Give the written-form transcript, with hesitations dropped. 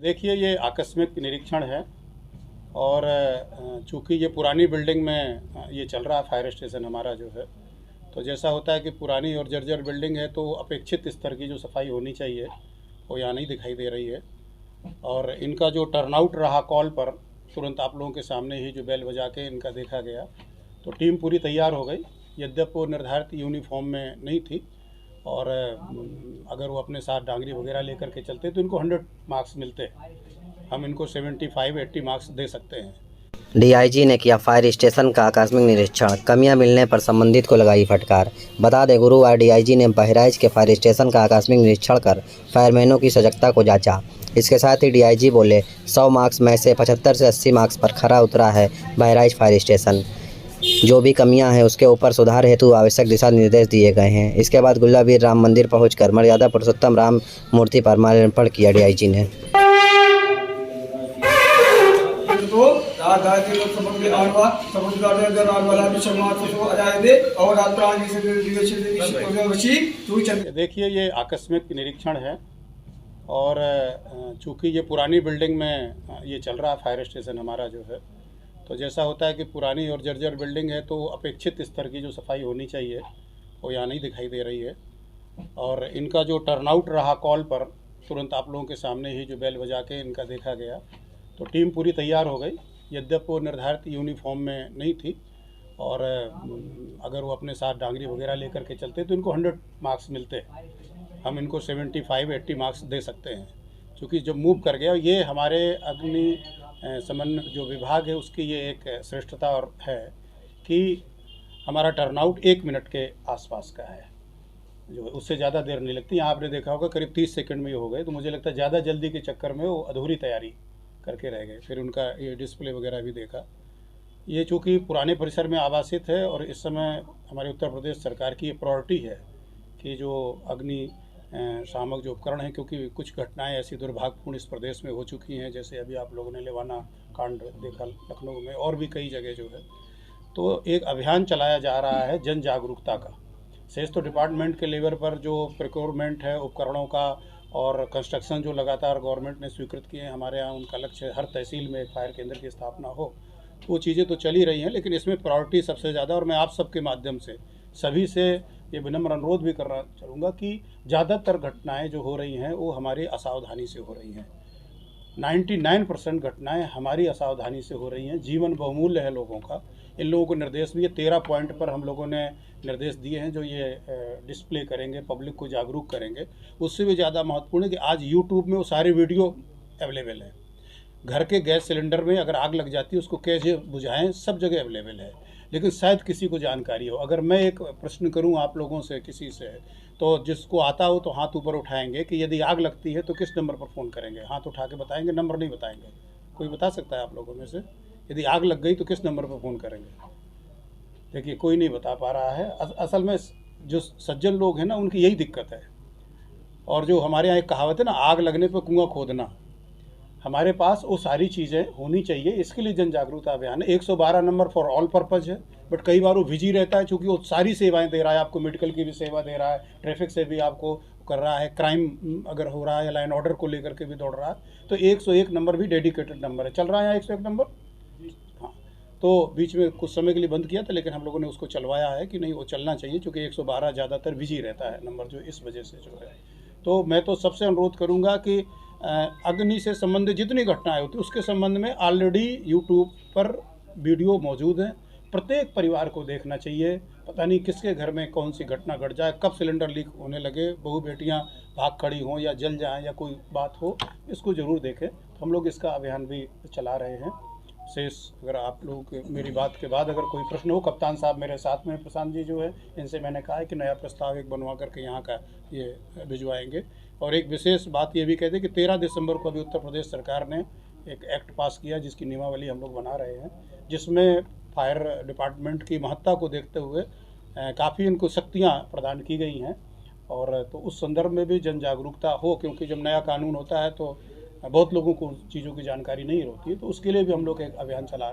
देखिए, ये आकस्मिक निरीक्षण है और चूँकि ये पुरानी बिल्डिंग में ये चल रहा है फायर स्टेशन हमारा जो है, तो जैसा होता है कि पुरानी और जर्जर बिल्डिंग है तो अपेक्षित स्तर की जो सफाई होनी चाहिए वो यहाँ नहीं दिखाई दे रही है। और इनका जो टर्नआउट रहा कॉल पर, तुरंत आप लोगों के सामने ही जो बेल बजा के इनका देखा गया, तो टीम पूरी तैयार हो गई। यद्यपि वो निर्धारित यूनिफॉर्म में नहीं थी और अगर वो अपने साथ डांगरी वगैरह लेकर के चलते तो इनको 100 मार्क्स मिलते। हम इनको 75-80 मार्क्स दे सकते हैं। डीआईजी ने किया फायर स्टेशन का आकस्मिक निरीक्षण, कमियां मिलने पर संबंधित को लगाई फटकार। बता दें, गुरुवार डीआईजी ने बहराइच के फायर स्टेशन का आकस्मिक निरीक्षण कर फायरमैनों की सजगता को जांचा। इसके साथ ही डीआईजी बोले, 100 मार्क्स में से 75 से 80 मार्क्स पर खरा उतरा है बहराइच फायर स्टेशन। जो भी कमियां हैं उसके ऊपर सुधार हेतु आवश्यक दिशा निर्देश दिए गए हैं। इसके बाद गुल्लावीर राम मंदिर पहुंचकर मर्यादा पुरुषोत्तम राम मूर्ति पर माल्यार्पण किया डीआईजी ने। देखिए, ये आकस्मिक निरीक्षण है और चूँकि ये पुरानी बिल्डिंग में ये चल रहा है फायर स्टेशन हमारा जो है, तो जैसा होता है कि पुरानी और जर्जर बिल्डिंग है तो अपेक्षित स्तर की जो सफाई होनी चाहिए वो यहाँ नहीं दिखाई दे रही है। और इनका जो टर्नआउट रहा कॉल पर, तुरंत आप लोगों के सामने ही जो बेल बजा के इनका देखा गया, तो टीम पूरी तैयार हो गई। यद्यपि वो निर्धारित यूनिफॉर्म में नहीं थी और अगर वो अपने साथ डांगरी वगैरह लेकर के चलते तो इनको 100 मार्क्स मिलते। हम इनको 75-80 मार्क्स दे सकते हैं, क्योंकि जब मूव कर गया, ये हमारे अग्नि शमन जो विभाग है उसकी ये एक श्रेष्ठता और है कि हमारा टर्नआउट 1 मिनट के आसपास का है, जो उससे ज़्यादा देर नहीं लगती। यहाँ आपने देखा होगा करीब 30 सेकंड में ही हो गए, तो मुझे लगता है ज़्यादा जल्दी के चक्कर में वो अधूरी तैयारी करके रह गए। फिर उनका ये डिस्प्ले वगैरह भी देखा। ये चूँकि पुराने परिसर में आवासित है और इस समय हमारे उत्तर प्रदेश सरकार की ये प्रायोरिटी है कि जो अग्नि शामक जो उपकरण हैं, क्योंकि कुछ घटनाएं ऐसी दुर्भाग्यपूर्ण इस प्रदेश में हो चुकी हैं, जैसे अभी आप लोगों ने लेवाना कांड देखा लखनऊ में, और भी कई जगह जो है, तो एक अभियान चलाया जा रहा है जन जागरूकता का। शेष तो डिपार्टमेंट के लेवल पर जो प्रोक्योरमेंट है उपकरणों का और कंस्ट्रक्शन जो लगातार गवर्नमेंट ने स्वीकृत किए हैं, हमारे यहाँ उनका लक्ष्य है हर तहसील में एक फायर केंद्र की स्थापना हो। वो चीज़ें तो चल ही रही हैं, लेकिन इसमें प्रायोरिटी सबसे ज़्यादा, और मैं आप सबके माध्यम से सभी से ये विनम्र अनुरोध भी करना चाहूँगा कि ज़्यादातर घटनाएं जो हो रही हैं वो हमारी असावधानी से हो रही हैं। 99% घटनाएं हमारी असावधानी से हो रही हैं। जीवन बहुमूल्य है लोगों का। इन लोगों को निर्देश भी, ये 13 पॉइंट पर हम लोगों ने निर्देश दिए हैं जो ये डिस्प्ले करेंगे, पब्लिक को जागरूक करेंगे। उससे भी ज़्यादा महत्वपूर्ण है कि आज यूट्यूब में वो सारे वीडियो अवेलेबल हैं। घर के गैस सिलेंडर में अगर आग लग जाती है उसको कैसे बुझाएं, सब जगह अवेलेबल है, लेकिन शायद किसी को जानकारी हो। अगर मैं एक प्रश्न करूं आप लोगों से, किसी से, तो जिसको आता हो तो हाथ ऊपर उठाएंगे कि यदि आग लगती है तो किस नंबर पर फ़ोन करेंगे? हाथ उठा के बताएंगे, नंबर नहीं बताएंगे। कोई बता सकता है आप लोगों में से? यदि आग लग गई तो किस नंबर पर फ़ोन करेंगे? देखिए, कोई नहीं बता पा रहा है। असल में जो सज्जन लोग हैं ना, उनकी यही दिक्कत है। और जो हमारे यहाँ एक कहावत है ना, आग लगने पर कुआं खोदना, हमारे पास वो सारी चीज़ें होनी चाहिए। इसके लिए जन जागरूकता अभियान है। 112 नंबर फॉर ऑल पर्पज़ है, बट कई बार वो बिजी रहता है, चूँकि वो सारी सेवाएं दे रहा है आपको। मेडिकल की भी सेवा दे रहा है, ट्रैफिक से भी आपको कर रहा है, क्राइम अगर हो रहा है या लाइन ऑर्डर को लेकर के भी दौड़ रहा है, तो 101 नंबर भी डेडिकेटेड नंबर है। चल रहा है यहाँ 101 नंबर। हाँ, तो बीच में कुछ समय के लिए बंद किया था, लेकिन हम लोगों ने उसको चलवाया है कि नहीं, वो चलना चाहिए, चूँकि 112 ज़्यादातर बिजी रहता है नंबर, जो इस वजह से जो है। तो मैं तो सबसे अनुरोध करूँगा कि अग्नि से संबंधित जितनी घटनाएं होती हैं उसके संबंध में ऑलरेडी यूट्यूब पर वीडियो मौजूद हैं। प्रत्येक परिवार को देखना चाहिए। पता नहीं किसके घर में कौन सी घटना घट जाए, कब सिलेंडर लीक होने लगे, बहू बेटियां भाग खड़ी हों या जल जाएं या कोई बात हो, इसको ज़रूर देखें। तो हम लोग इसका अभियान भी चला रहे हैं। शेष अगर आप लोग मेरी बात के बाद अगर कोई प्रश्न हो, कप्तान साहब मेरे साथ में, प्रशांत जी जो है, इनसे मैंने कहा है कि नया प्रस्ताव एक बनवा करके यहाँ का ये भिजवाएंगे। और एक विशेष बात ये भी कहते हैं कि 13 दिसंबर को अभी उत्तर प्रदेश सरकार ने एक एक्ट पास किया, जिसकी नियमावली हम लोग बना रहे हैं, जिसमें फायर डिपार्टमेंट की महत्ता को देखते हुए काफ़ी इनको शक्तियाँ प्रदान की गई हैं। और तो उस संदर्भ में भी जन जागरूकता हो, क्योंकि जब नया कानून होता है तो बहुत लोगों को चीज़ों की जानकारी नहीं होती है, तो उसके लिए भी हम लोग एक अभियान चला